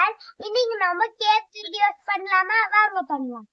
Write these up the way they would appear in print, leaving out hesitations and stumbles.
Channel. இன்னைக்கு நம்ம cake videos பண்ணலாமா? வாங்க பண்ணலாம்.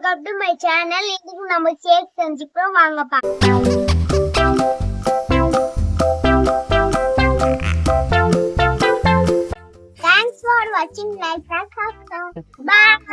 Welcome to my channel. இன்னைக்கு நம்ம கேக் செஞ்சுக்கிறோம். வாங்க பார்க்கலாம். Thanks for watching. Like and subscribe. Bye.